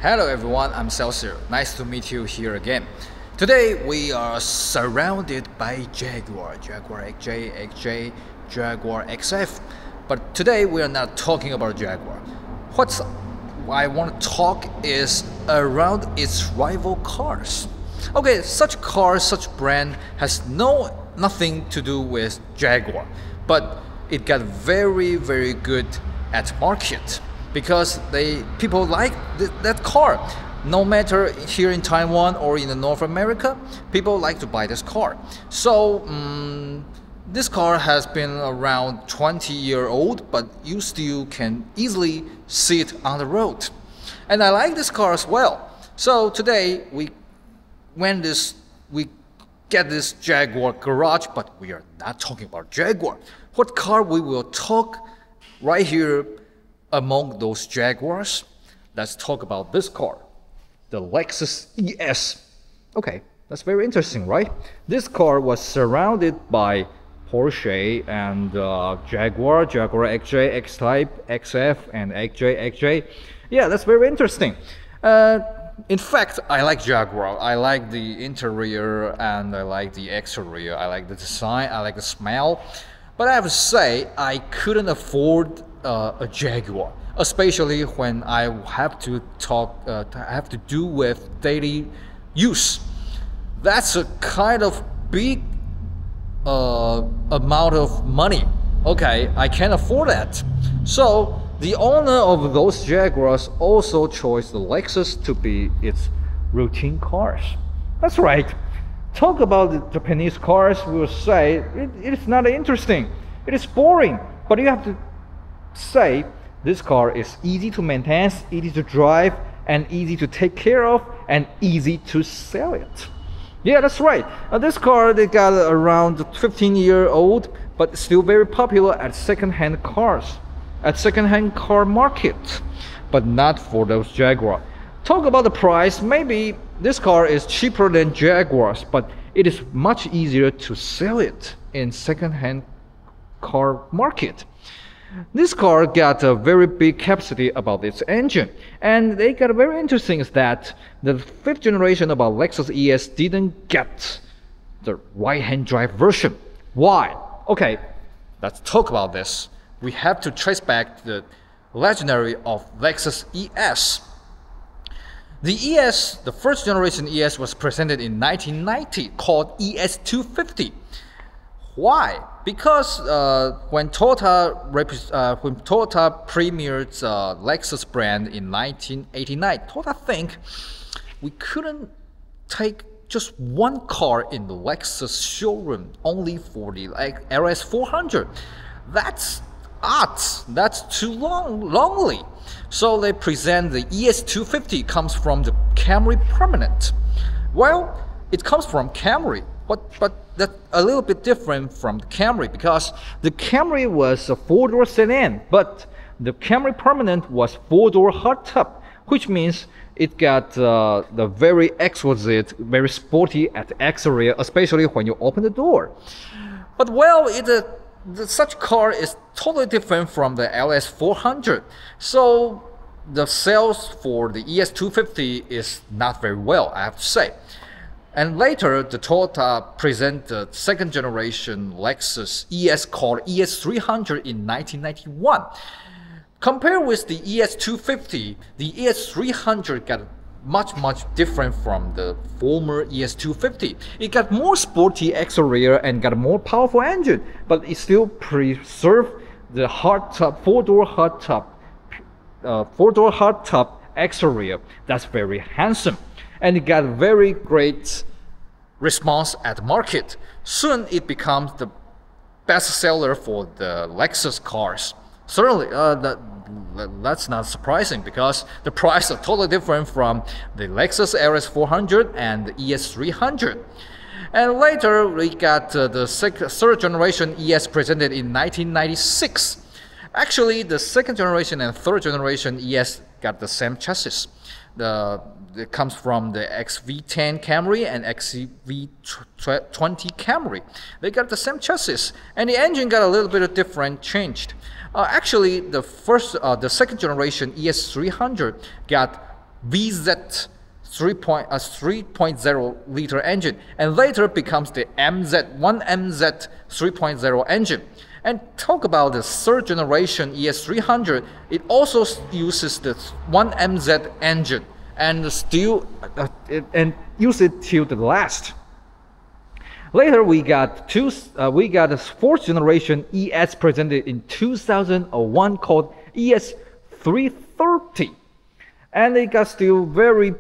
Hello everyone, I'm Celsius. Nice to meet you here again. Today we are surrounded by Jaguar XJ, Jaguar XF. But today we are not talking about Jaguar. What I want to talk is around its rival cars. Okay, such cars, such brand has nothing to do with Jaguar, but it got very good at market because people like that car. No matter here in Taiwan or in the North America, people like to buy this car. So this car has been around 20-year old, but you still can easily see it on the road. And I like this car as well. So today we get this Jaguar garage, but we are not talking about Jaguar. What car we will talk right here among those Jaguars? Let's talk about this car, the Lexus ES. Okay, that's very interesting, right? This car was surrounded by Porsche and Jaguar XJ, X-Type, XF, and XJ. Yeah, that's very interesting. In fact, I like Jaguar. I like the interior and I like the exterior. I like the design, I like the smell. But I have to say, I couldn't afford a Jaguar, especially when I have to do with daily use. That's a kind of big amount of money. Okay, I can't afford that. So the owner of those Jaguars also chose the Lexus to be its routine cars. That's right. Talk about the Japanese cars, we will say it is not interesting. It is boring. But you have to say this car is easy to maintain, easy to drive, and easy to take care of, and easy to sell it. Yeah, that's right. This car, they got around 15-year-old, but still very popular at second-hand cars, at second-hand car market, but not for those Jaguar. Talk about the price. Maybe this car is cheaper than Jaguars, but it is much easier to sell it in second-hand car market. This car got a very big capacity about its engine, and they got a very interesting is that the 5th generation about Lexus ES didn't get the right-hand drive version. Why? Okay, let's talk about this. We have to trace back the legendary of Lexus ES. The ES, the 1st generation ES, was presented in 1990 called ES350. Why? Because when Toyota premiered Lexus brand in 1989, Toyota think we couldn't take just one car in the Lexus showroom only for the LS400. That's odd. That's too lonely. So they present the ES350 comes from the Camry Permanent. Well, it comes from Camry, but that's a little bit different from the Camry because the Camry was a 4-door sedan, but the Camry Permanent was 4-door hardtop, which means it got the very exquisite, very sporty at the exterior, especially when you open the door. But well, such car is totally different from the LS400. So the sales for the ES350 is not very well, I have to say. And later, the Toyota presented the 2nd generation Lexus ES called ES300 in 1991. Compared with the ES350, the ES300 got much different from the former ES350. It got more sporty exterior and got a more powerful engine, but it still preserved the hardtop, 4-door hardtop exterior. That's very handsome, and it got very great response at the market. Soon it becomes the best seller for the Lexus cars. Certainly, that's not surprising because the price is totally different from the Lexus LS400 and the ES300. And later, we got the 3rd generation ES presented in 1996. Actually, the 2nd generation and 3rd generation ES got the same chassis. It comes from the XV10 Camry and XV20 Camry. They got the same chassis, and the engine got a little bit different, changed. Actually, the 2nd generation ES300 got VZ 3.0 liter engine, and later becomes the MZ 3.0 engine. And talk about the third generation ES300, it also uses the 1MZ engine and still use it till the last. Later we got a fourth generation ES presented in 2001 called ES330, and it got still very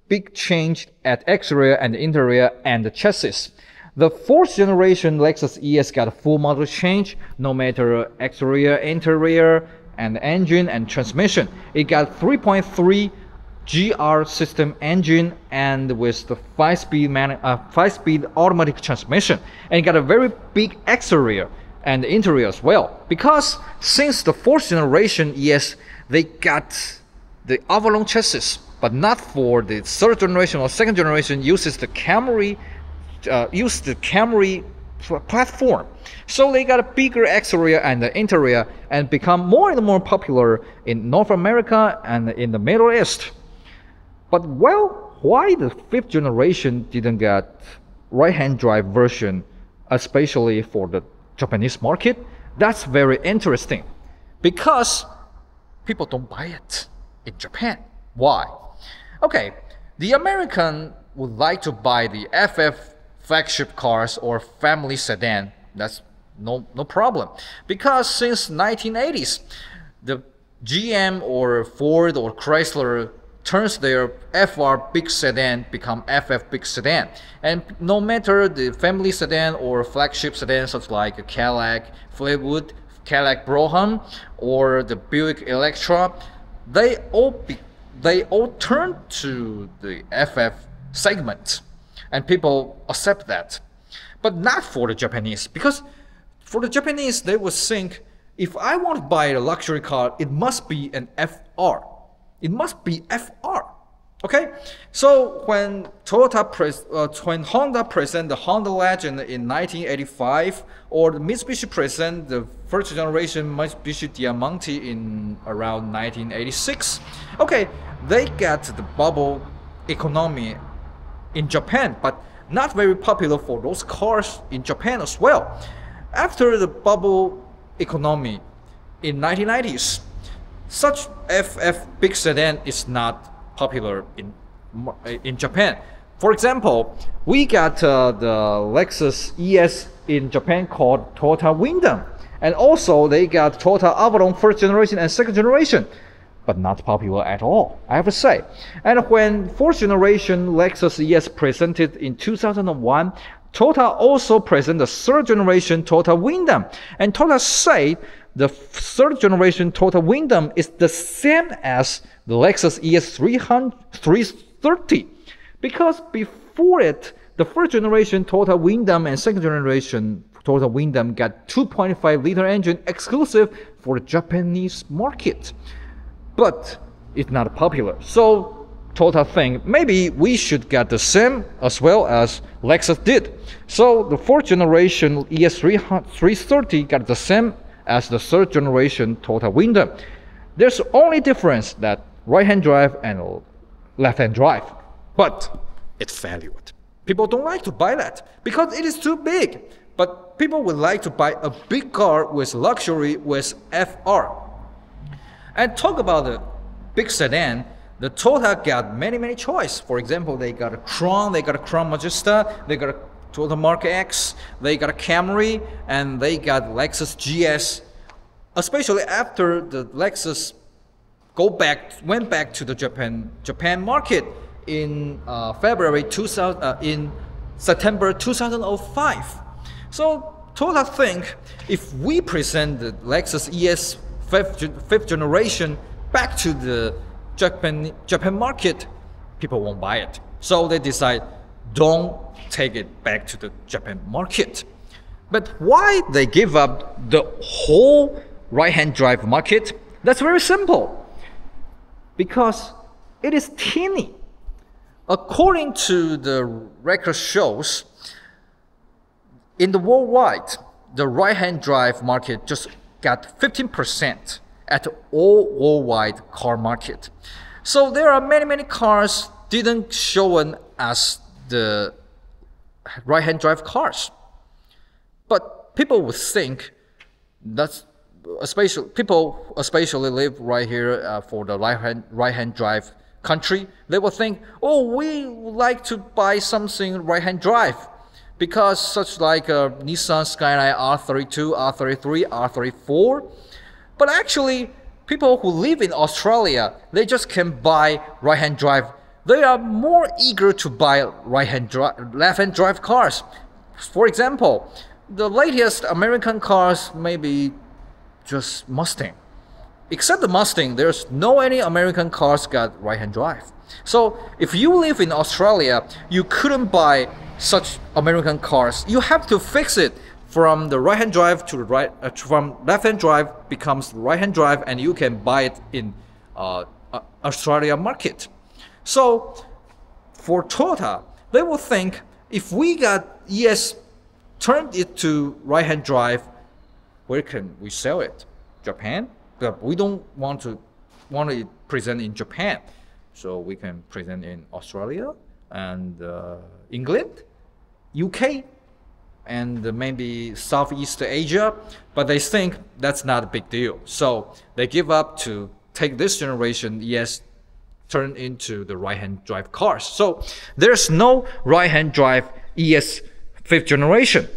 big change at exterior and interior and the chassis. The fourth generation Lexus ES got a full model change, no matter exterior, interior, and engine and transmission. It got 3.3 GR system engine and with the 5-speed automatic transmission, and it got a very big exterior and interior as well. Because since the fourth generation ES, they got the Avalon chassis, but not for the third generation or second generation uses the Camry platform. So they got a bigger exterior and the interior and become more and more popular in North America and in the Middle East. But well, why the fifth generation didn't get right-hand drive version, especially for the Japanese market? That's very interesting. Because people don't buy it in Japan. Why? Okay, the American would like to buy the FF flagship cars or family sedan. That's no problem. Because since 1980s, the GM or Ford or Chrysler turns their FR big sedan become FF big sedan. And no matter the family sedan or flagship sedan such like a Cadillac Fleetwood, Cadillac Brougham, or the Buick Electra, they all turn to the FF segment, and people accept that. But not for the Japanese, because for the Japanese, they would think, if I want to buy a luxury car, it must be an FR. It must be FR. Okay? So when Honda present the Honda Legend in 1985, or the Mitsubishi present the first generation Mitsubishi Diamante in around 1986, okay, they got the bubble economy in Japan, but not very popular for those cars in Japan as well. After the bubble economy in 1990s, such FF big sedan is not popular in Japan. For example, we got the Lexus ES in Japan called Toyota Wyndham, and also they got Toyota Avalon first generation and second generation, but not popular at all, I have to say. And when fourth generation Lexus ES presented in 2001, Toyota also presented the third generation Toyota Wyndham, and Toyota said the third generation Toyota Wyndham is the same as the Lexus ES330, because before it, the first generation Toyota Wyndham and second generation Toyota Wyndham got 2.5 liter engine exclusive for the Japanese market, but it's not popular. So Toyota think maybe we should get the same as well as Lexus did. So the fourth generation ES330 got the same as the third generation Toyota Wyndham. There's only difference that right-hand drive and left-hand drive, but it's valued. People don't like to buy that because it is too big, but people would like to buy a big car with luxury with FR. And talk about the big sedan, the Toyota got many choice. For example, they got a Crown, they got a Crown Majesta, they got a Toyota Mark X, they got a Camry, and they got Lexus GS. Especially after the Lexus went back to the Japan market in September 2005. So Toyota think if we present the Lexus ES fifth generation back to the Japan market, people won't buy it. So they decide, don't take it back to the Japan market. But why they give up the whole right-hand drive market? That's very simple. Because it is teeny. According to the record shows, in the worldwide, the right-hand drive market just got 15% at all worldwide car market. So there are many cars didn't shown as the right-hand drive cars. But people would think that's people especially live right here for the right-hand drive country. They will think, oh, we would like to buy something right-hand drive because such like a Nissan Skyline R32, R33, R34. But actually, people who live in Australia, they just can buy right-hand drive. They are more eager to buy left-hand drive cars. For example, the latest American cars may be just Mustang. Except the Mustang, there's no any American cars got right-hand drive. So if you live in Australia, you couldn't buy such American cars. You have to fix it from the right-hand drive to the from left-hand drive becomes right-hand drive, and you can buy it in Australia market. So for Toyota, they will think if we got turned it to right-hand drive, where can we sell it? Japan? But we don't want to present in Japan, so we can present in Australia and England, UK, and maybe Southeast Asia. But they think that's not a big deal, so they give up to take this generation turn into the right-hand drive cars. So there's no right-hand drive ES 5th generation.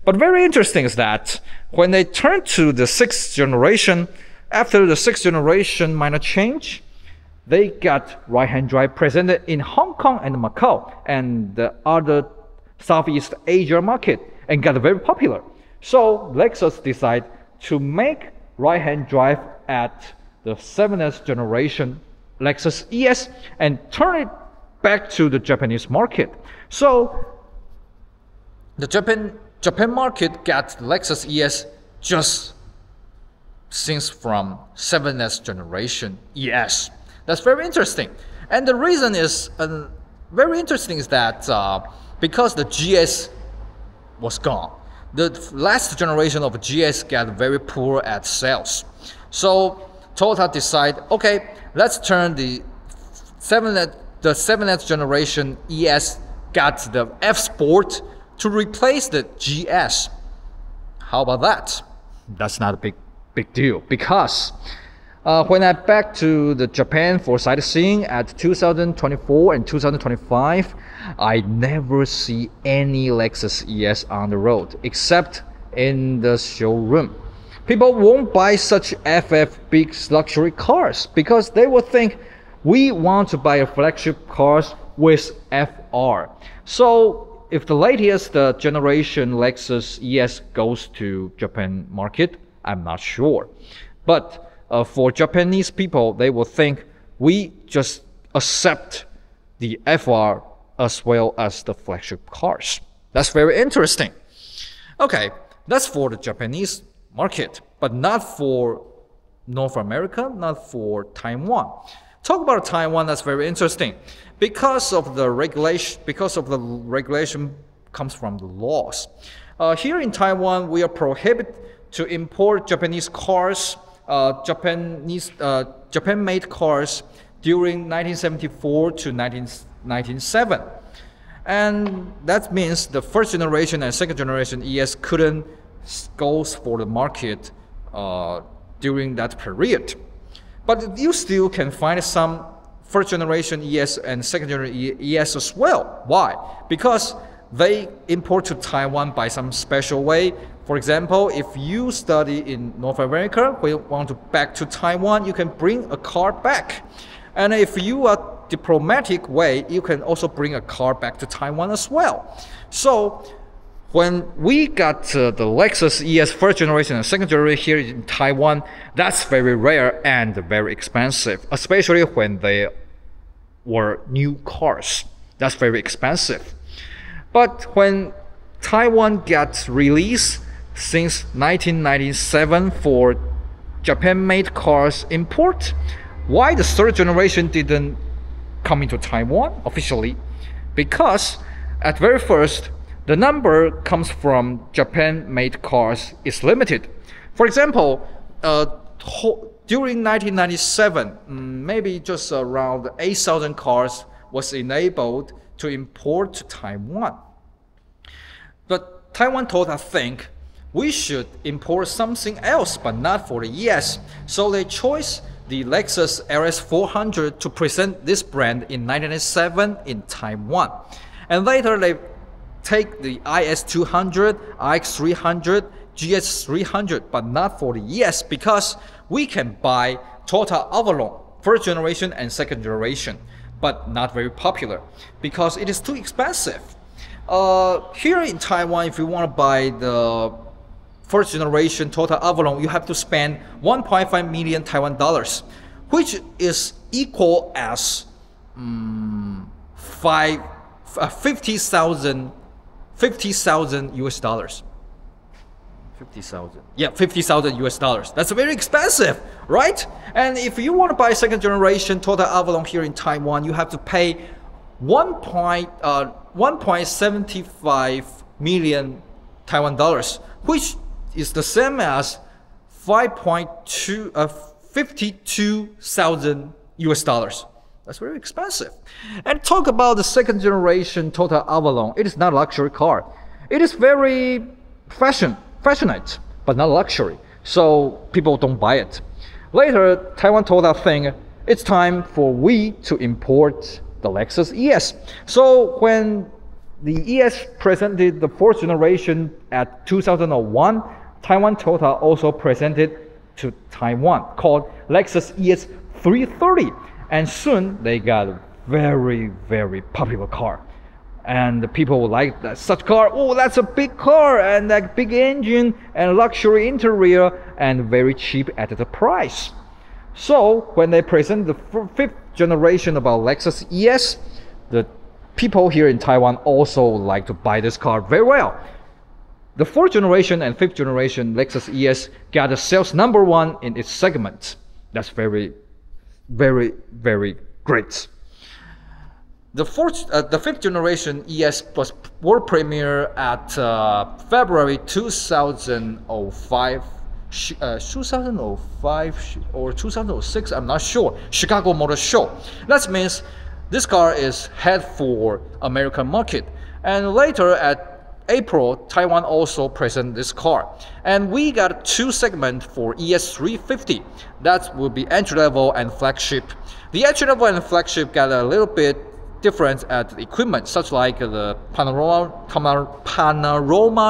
But very interesting is that when they turn to the 6th generation, after the 6th generation minor change, they got right-hand drive presented in Hong Kong and Macau and the other Southeast Asia market and got very popular. So Lexus decided to make right-hand drive at the 7th generation Lexus ES and turn it back to the Japanese market. So the Japan market got Lexus ES just since from 7th generation ES. That's very interesting. And the reason is very interesting is that because the GS was gone, the last generation of GS got very poor at sales. So Toyota decided, okay, let's turn the 7th generation ES got the F Sport to replace the GS. How about that? That's not a big deal because when I back to the Japan for sightseeing at 2024 and 2025, I never see any Lexus ES on the road except in the showroom. People won't buy such FF big luxury cars because they will think we want to buy a flagship cars with FR. So if the latest generation Lexus ES goes to Japan market, I'm not sure. But for Japanese people, they will think we just accept the FR as well as the flagship cars. That's very interesting. Okay, that's for the Japanese market, but not for North America, not for Taiwan. Talk about Taiwan, that's very interesting. Because of the regulation comes from the laws. Here in Taiwan, we are prohibited to import Japanese cars, Japan-made cars during 1974 to 1997. And that means the first generation and second generation ES couldn't go for the market during that period. But you still can find some first generation ES and second generation ES as well. Why? Because they import to Taiwan by some special way. For example, if you study in North America, we want to back to Taiwan, you can bring a car back. And if you are diplomatic way, you can also bring a car back to Taiwan as well. So when we got the Lexus ES first generation and second generation here in Taiwan, that's very rare and very expensive, especially when they were new cars. That's very expensive. But when Taiwan got released since 1997 for Japan-made cars import, why the third generation didn't come into Taiwan officially? Because at very first, the number comes from Japan-made cars is limited. For example, during 1997, maybe just around 8,000 cars was enabled to import to Taiwan. But Taiwan told us, think, we should import something else, but not for the ES. So they chose the Lexus LS400 to present this brand in 1997 in Taiwan. And later they take the ES200, ES300, GS300, but not for the ES because we can buy Toyota Avalon, first generation and second generation, but not very popular because it is too expensive. Here in Taiwan, if you want to buy the first generation Toyota Avalon, you have to spend 1.5 million Taiwan dollars, which is equal as 50,000 US dollars. 50,000. Yeah, 50,000 US dollars. That's very expensive, right? And if you want to buy second generation Toyota Avalon here in Taiwan, you have to pay 1.75 million Taiwan dollars, which is the same as 52,000 US dollars. That's very expensive. And talk about the second generation Toyota Avalon. It is not a luxury car. It is very fashionate, but not luxury. So people don't buy it. Later, Taiwan told us, thing, it's time for we to import the Lexus ES. So when the ES presented the fourth generation at 2001, Taiwan Toyota also presented to Taiwan called Lexus ES330. And soon they got a very, very popular car. And the people like that such car. Oh, that's a big car and that big engine and luxury interior and very cheap at the price. So when they present the fifth generation about Lexus ES, the people here in Taiwan also like to buy this car very well. The fourth generation and fifth generation Lexus ES got a sales #1 in its segment. That's very, very, very great. The fifth generation ES was world premiere at February 2005, 2005 or 2006, I'm not sure, Chicago Motor Show. That means this car is head for American market. And later at April, Taiwan also present this car. And we got two segments for ES350. That will be entry level and flagship. The entry level and flagship got a little bit different at the equipment, such like the panorama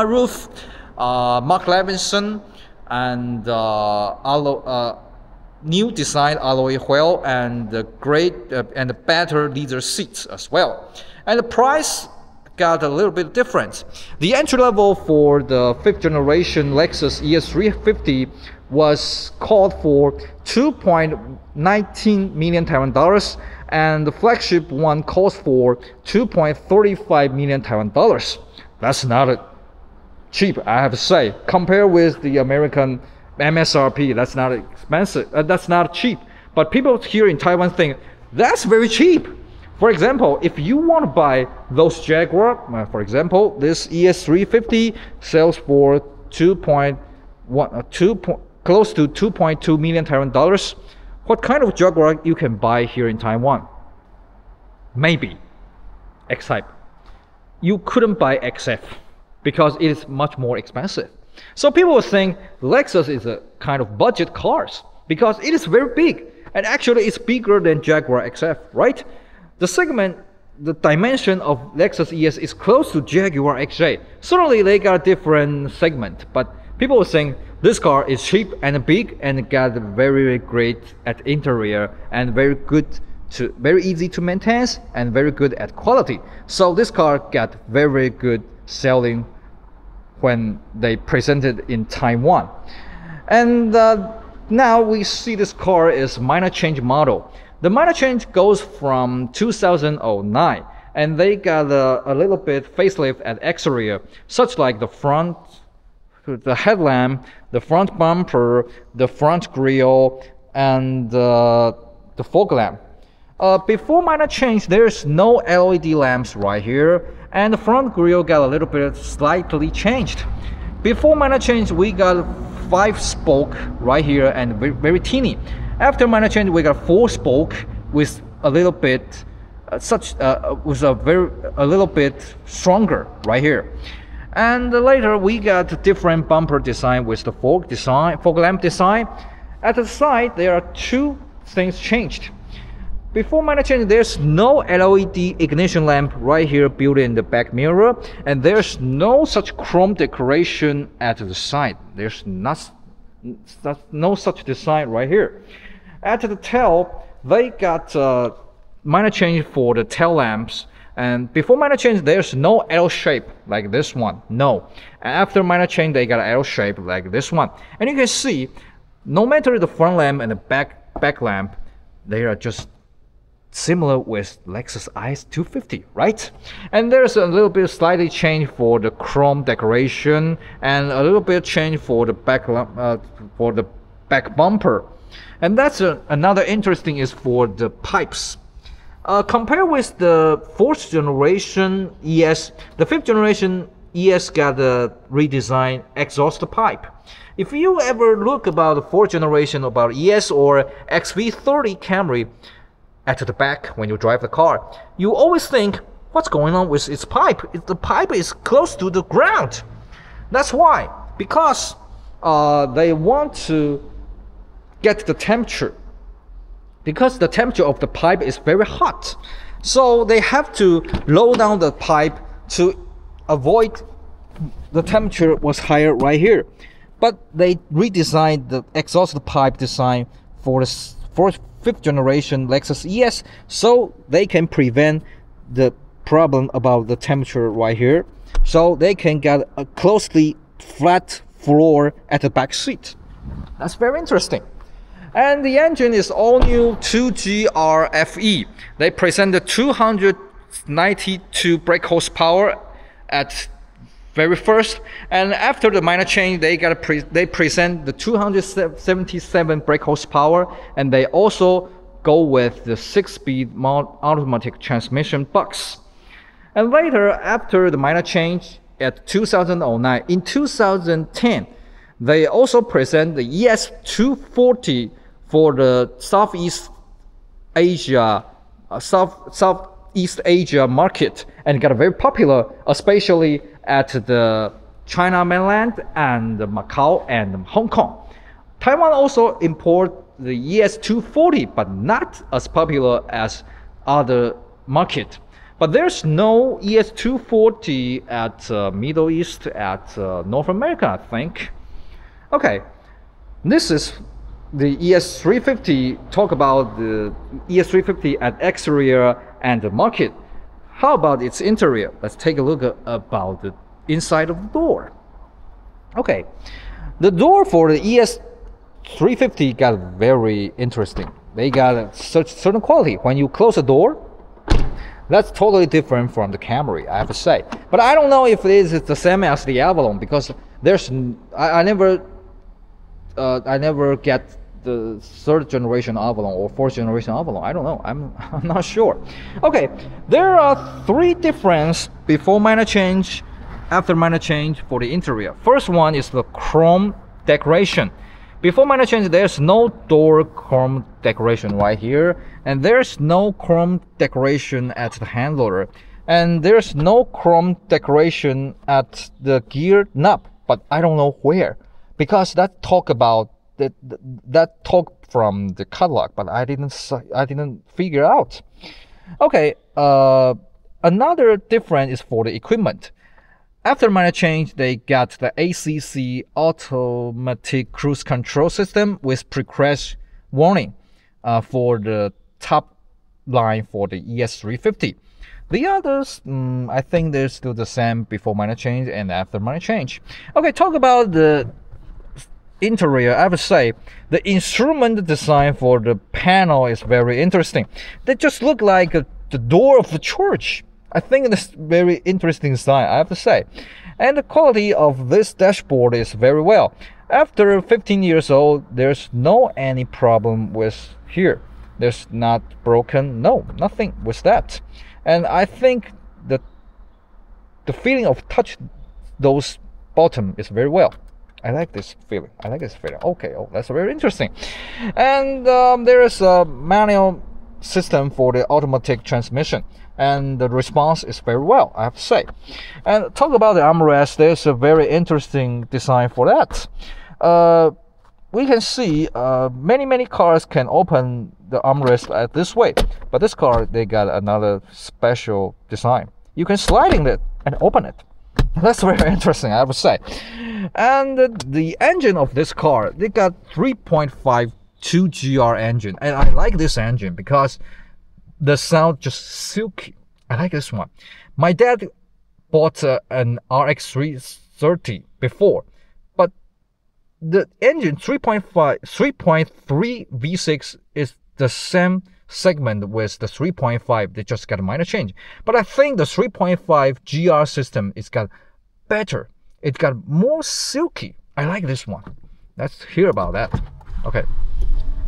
roof, Mark Levinson, and new design alloy wheel, and the great and the better leather seats as well. And the price got a little bit different. The entry level for the fifth generation Lexus ES350 was called for 2.19 million Taiwan dollars, and the flagship one calls for 2.35 million Taiwan dollars. That's not cheap, I have to say. Compared with the American MSRP, that's not expensive. That's not cheap. But people here in Taiwan think that's very cheap. For example, if you want to buy those Jaguar, for example, this ES350 sells for close to 2.2 million Taiwan dollars. What kind of Jaguar you can buy here in Taiwan? Maybe X-Type. You couldn't buy XF because it is much more expensive. So people were saying Lexus is a kind of budget cars because it is very big, and actually it's bigger than Jaguar XF, right? The segment, the dimension of Lexus ES is close to Jaguar XJ. Certainly they got a different segment, but people were saying this car is cheap and big and got very great at interior and very easy to maintain and very good at quality. So this car got very good selling when they presented in Taiwan. And now we see this car is minor change model. The minor change goes from 2009, and they got a little bit facelift at exterior, such like the front, the headlamp, the front bumper, the front grille, and the fog lamp. Before minor change, there's no LED lamps right here, and the front grille got a little bit slightly changed. Before minor change, we got 5 spoke right here and very, very teeny. After minor change, we got 4 spoke with a little bit a little bit stronger right here. And later we got different bumper design with the fog lamp design. At the side, there are 2 things changed. Before minor change, there's no LED ignition lamp right here built in the back mirror, and there's no such chrome decoration at the side. There's no such design right here. At the tail, they got minor change for the tail lamps. And before minor change, there's no L shape like this one. No. After minor change, they got an L shape like this one. And you can see, no matter the front lamp and the back lamp, they are just similar with Lexus ES350, right? And there's a little bit slightly change for the chrome decoration and a little bit change for the back bumper. And that's another interesting is for the pipes. Compared with the 4th generation ES, the 5th generation ES got a redesigned exhaust pipe. If you ever look about the 4th generation about ES or XV30 Camry, at the back when you drive the car, you always think, what's going on with its pipe? The pipe is close to the ground. That's why, because they want to get the temperature, because the temperature of the pipe is very hot, so they have to lower down the pipe to avoid the temperature was higher right here. But they redesigned the exhaust pipe design for the 5th generation Lexus ES, so they can prevent the problem about the temperature right here, so they can get a closely flat floor at the back seat. That's very interesting. And the engine is all new 2GR-FE. They present the 292 brake horsepower at very first, and after the minor change, they present the 277 brake horsepower, and they also go with the 6-speed automatic transmission box. And later, after the minor change at 2009, in 2010, they also present the ES330 for the Southeast Asia market, and got very popular, especially at the China mainland and Macau and Hong Kong. Taiwan also import the ES340, but not as popular as other market. But there's no ES340 at Middle East, at North America, I think. Okay, this is the ES350. Talk about the ES350 at exterior and the market. How about its interior? Let's take a look about the inside of the door. Okay, the door for the ES350 got very interesting. They got a certain quality. When you close the door, that's totally different from the Camry, I have to say. But I don't know if it is the same as the Avalon, because there's I never get the 3rd generation Avalon or 4th generation Avalon. I don't know. I'm not sure. Okay, there are 3 differences before minor change, after minor change for the interior. First one is the chrome decoration. Before minor change, there's no door chrome decoration right here, and there's no chrome decoration at the handler, and there's no chrome decoration at the gear knob. But I don't know where, because that talk from the catalog, but I didn't figure out. Okay, another difference is for the equipment. After minor change, they got the ACC automatic cruise control system with pre-crash warning for the top line for the ES350. The others, I think they're still the same before minor change and after minor change. Okay, talk about the interior. I would say the instrument design for the panel is very interesting. They just look like the door of the church. I think it's very interesting design, I have to say. And the quality of this dashboard is very well. After 15 years old, there's no any problem with here. There's not broken, no, nothing with that. And I think that the feeling of touch those bottom is very well. I like this feeling. I like this feeling. Okay, oh, that's very interesting. And there is a manual system for the automatic transmission, and the response is very well, I have to say. And talk about the armrest, there's a very interesting design for that. We can see many cars can open the armrest this way, but this car, they got another special design. You can slide in it and open it. That's very interesting, I have to say. And the engine of this car, they got 3.52 GR engine, and I like this engine because the sound just silky. I like this one. My dad bought an RX330 before, but the engine 3.3 V6 is the same segment with the 3.5. They just got a minor change, but I think the 3.5 GR system is got better. It got more silky. I like this one. Let's hear about that. Okay,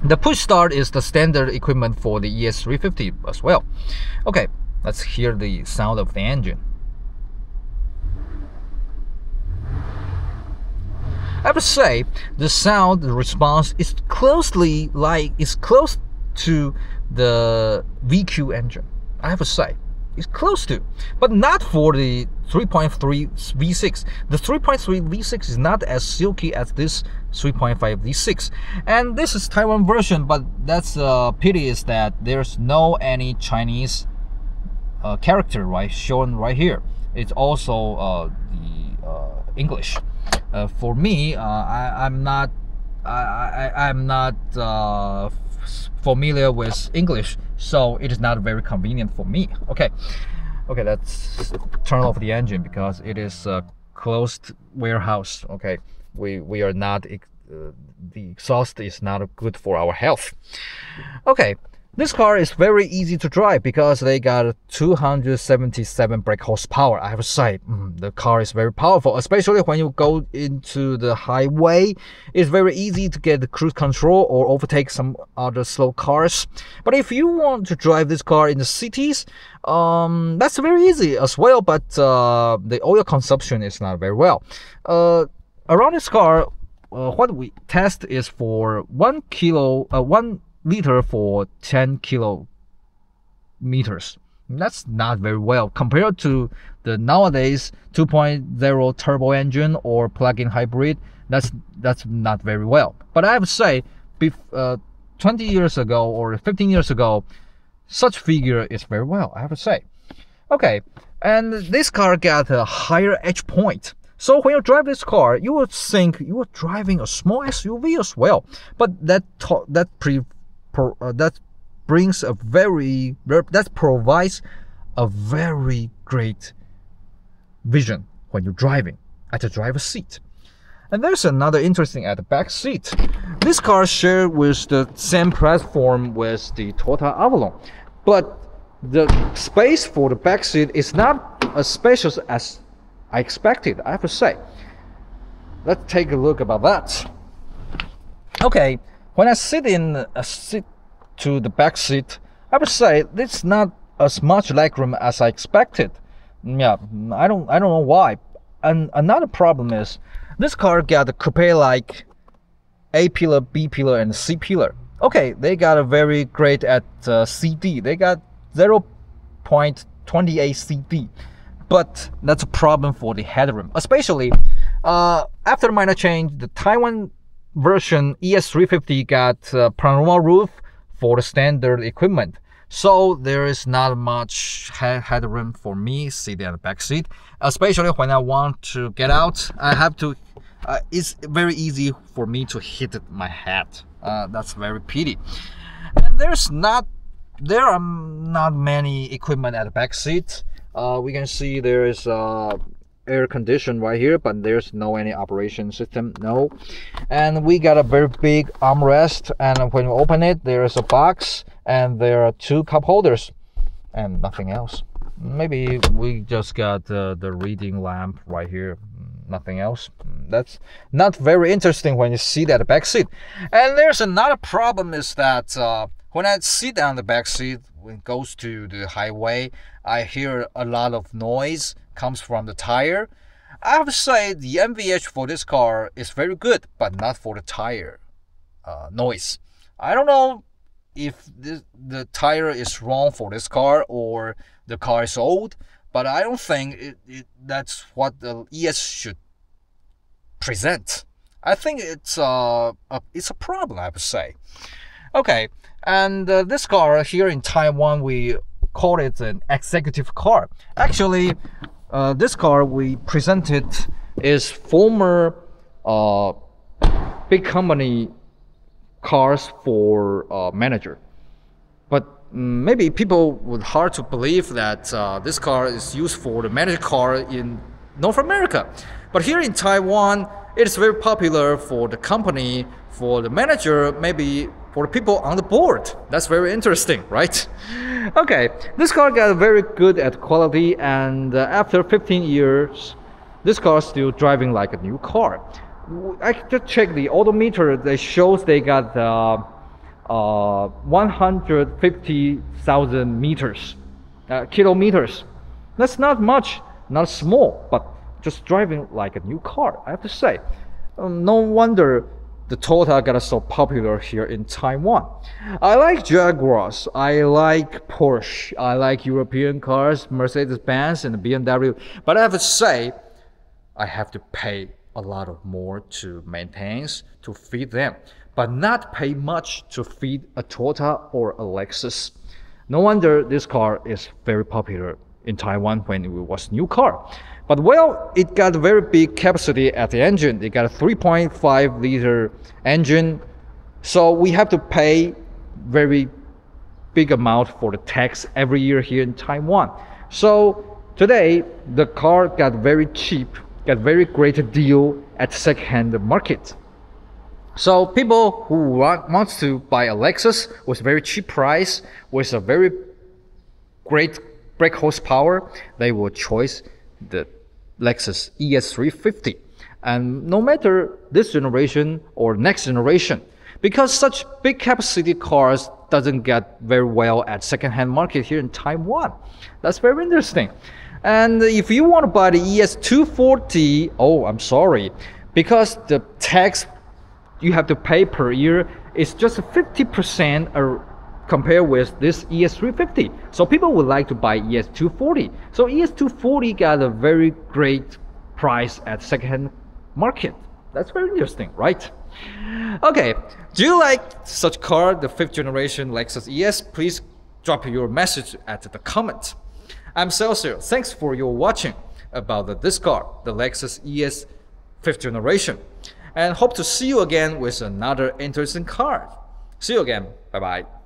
the push start is the standard equipment for the ES350 as well. Okay, let's hear the sound of the engine. I have to say, the sound, the response is close to the VQ engine. I have to say, it's close to, but not for the 3.3 V6. The 3.3 V6 is not as silky as this 3.5 V6, and this is Taiwan version. But that's a pity is that there's no any Chinese character shown right here. It's also the English. For me, I'm not familiar with English, so it is not very convenient for me. Okay, let's turn off the engine because it is a closed warehouse. Okay, we are not the exhaust is not good for our health. Okay, this car is very easy to drive because they got 277 brake horsepower. I have to say, the car is very powerful, especially when you go into the highway. It's very easy to get the cruise control or overtake some other slow cars. But if you want to drive this car in the cities, that's very easy as well, but the oil consumption is not very well. Around this car, what we test is for 1 liter for 10 kilometers. That's not very well compared to the nowadays 2.0 turbo engine or plug-in hybrid. That's not very well. But I have to say, 20 years ago or 15 years ago, such figure is very well, I have to say. Okay, and this car got a higher edge point. So when you drive this car, you would think you are driving a small SUV as well. But that provides a very great vision when you're driving at the driver's seat. And there's another interesting at the back seat. This car shared with the same platform with the Toyota Avalon, but the space for the back seat is not as spacious as I expected, I have to say. Let's take a look about that. Okay, when I sit to the back seat, I would say it's not as much legroom as I expected. Yeah, I don't know why. And another problem is this car got a coupe-like A pillar, B pillar, and C pillar. Okay, they got a very great at CD. They got 0.28 CD, but that's a problem for the headroom, especially after minor change. The Taiwan version ES350 got panorama roof for the standard equipment, so there is not much headroom for me sitting in the back seat, especially when I want to get out. I have to it's very easy for me to hit my head. That's very pity. And there are not many equipment at the back seat. We can see there is air condition right here, but there's no any operation system, no. And we got a very big armrest, and when you open it, there is a box and there are 2 cup holders and nothing else. Maybe we just got the reading lamp right here, nothing else. That's not very interesting when you see that back seat. And there's another problem is that when I sit on the back seat, when it goes to the highway, I hear a lot of noise comes from the tire. I have to say the NVH for this car is very good, but not for the tire noise. I don't know if the tire is wrong for this car or the car is old, but I don't think that's what the ES should present. I think it's a problem, I would say. Okay, and this car here in Taiwan, we call it an executive car. Actually, this car we presented is former big company cars for manager. But maybe people would hard to believe that this car is used for the manager car in North America. But here in Taiwan, it is very popular for the company, for the manager, maybe for the people on the board. That's very interesting, right? Okay, this car got very good at quality, and after 15 years, this car is still driving like a new car. I just checked the odometer. That shows they got 150,000 meters, kilometers. That's not much, not small, but just driving like a new car, I have to say. No wonder the Toyota got so popular here in Taiwan. I like Jaguars, I like Porsche, I like European cars, Mercedes-Benz and BMW, but I have to say, I have to pay a lot of more to maintain, to feed them, but not pay much to feed a Toyota or a Lexus. No wonder this car is very popular in Taiwan when it was new car. But well, it got a very big capacity at the engine. It got a 3.5 liter engine. So we have to pay very big amount for the tax every year here in Taiwan. So today, the car got very cheap, got very great deal at second-hand market. So people who want to buy a Lexus with very cheap price, with a very great brake horsepower, they will choose the Lexus ES350. And no matter this generation or next generation, because such big capacity cars doesn't get very well at second-hand market here in Taiwan. That's very interesting. And if you want to buy the ES240, oh, I'm sorry, because the tax you have to pay per year is just 50% compared with this ES350. So people would like to buy ES240. So ES240 got a very great price at second-hand market. That's very interesting, right? Okay, do you like such car, the 5th generation Lexus ES? Please drop your message at the comment. I'm Celsius. Thanks for your watching about this car, the Lexus ES 5th generation. And hope to see you again with another interesting car. See you again. Bye-bye.